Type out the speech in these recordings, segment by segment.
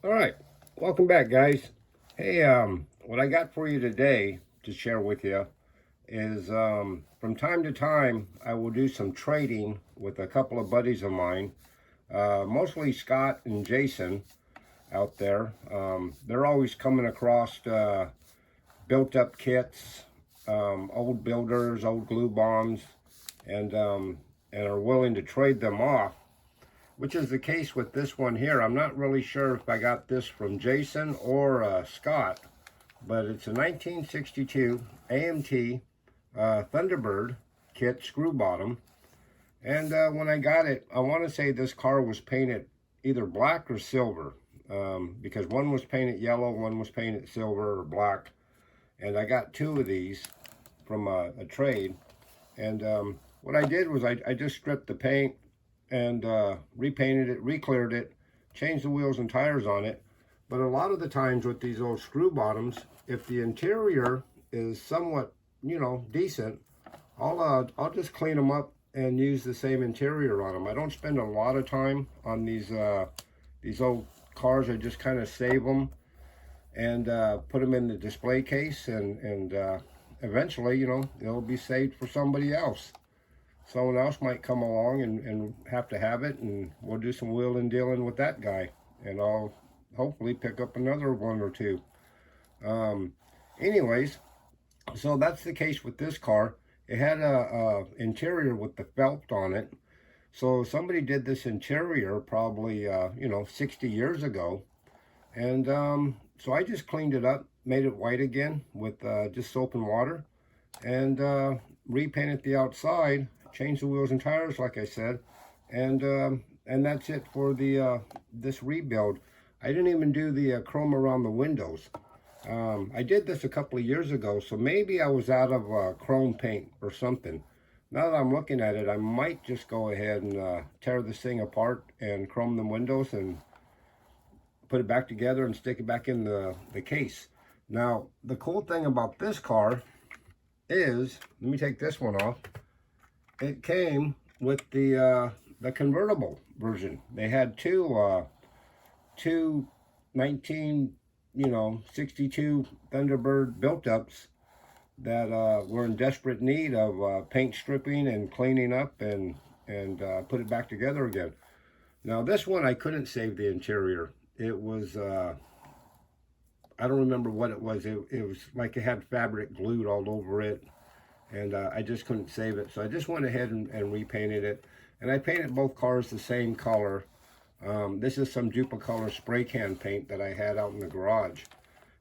All right, welcome back, guys. Hey, what I got for you today to share with you is from time to time I will do some trading with a couple of buddies of mine, mostly Scott and Jason out there. They're always coming across built-up kits, old builders, old glue bombs, and are willing to trade them off, which is the case with this one here. I'm not really sure if I got this from Jason or Scott, but it's a 1962 AMT Thunderbird kit, screw bottom. And when I got it, I want to say this car was painted either black or silver, because one was painted yellow, one was painted silver or black. And I got two of these from a trade. And what I did was I just stripped the paint and repainted it, re-cleared it, changed the wheels and tires on it. But a lot of the times with these old screw bottoms, if the interior is somewhat, decent, I'll just clean them up and use the same interior on them. I don't spend a lot of time on these old cars. I just kind of save them and put them in the display case, and eventually, it'll be saved for somebody else. Someone else might come along and have to have it, and we'll do some wheeling dealing with that guy, and I'll hopefully pick up another one or two. Anyways, so that's the case with this car. It had a interior with the felt on it. So somebody did this interior probably 60 years ago, and so I just cleaned it up, made it white again with just soap and water, and repainted the outside, changed the wheels and tires like I said, and that's it for the this rebuild. I didn't even do the chrome around the windows. I did this a couple of years ago, so maybe I was out of chrome paint or something. Now that I'm looking at it, I might just go ahead and tear this thing apart and chrome the windows and put it back together and stick it back in the case. Now, the cool thing about this car is, let me take this one off. It came with the convertible version. They had two 1962 Thunderbird built-ups that were in desperate need of paint stripping and cleaning up and put it back together again. Now, this one I couldn't save the interior. It was I don't remember what it was. It was like it had fabric glued all over it, and I just couldn't save it. So I just went ahead and repainted it. And I painted both cars the same color. This is some Duplicolor spray can paint that I had out in the garage.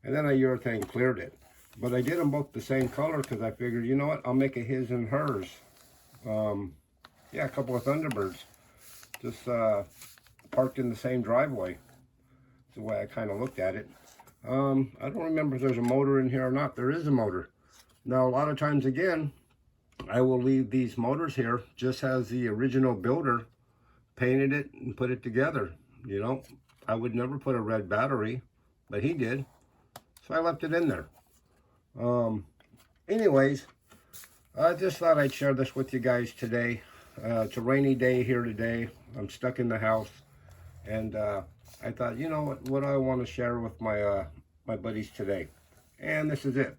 And then I urethane cleared it. But I did them both the same color because I figured, you know what, I'll make a his and hers. Yeah, a couple of Thunderbirds. Just parked in the same driveway. That's the way I kind of looked at it. I don't remember if there's a motor in here or not. There is a motor. Now, a lot of times, again, I will leave these motors here just as the original builder painted it and put it together. I would never put a red battery, but he did. So I left it in there. Anyways, I just thought I'd share this with you guys today. It's a rainy day here today. I'm stuck in the house, and I thought, what do I want to share with my my buddies today? And this is it.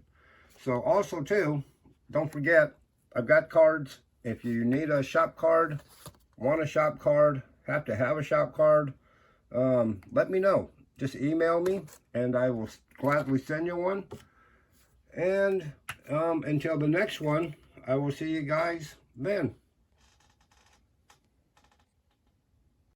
So also too, don't forget, I've got cards. If you need a shop card, want a shop card, have to have a shop card, let me know. Just email me and I will gladly send you one. And until the next one, I will see you guys then.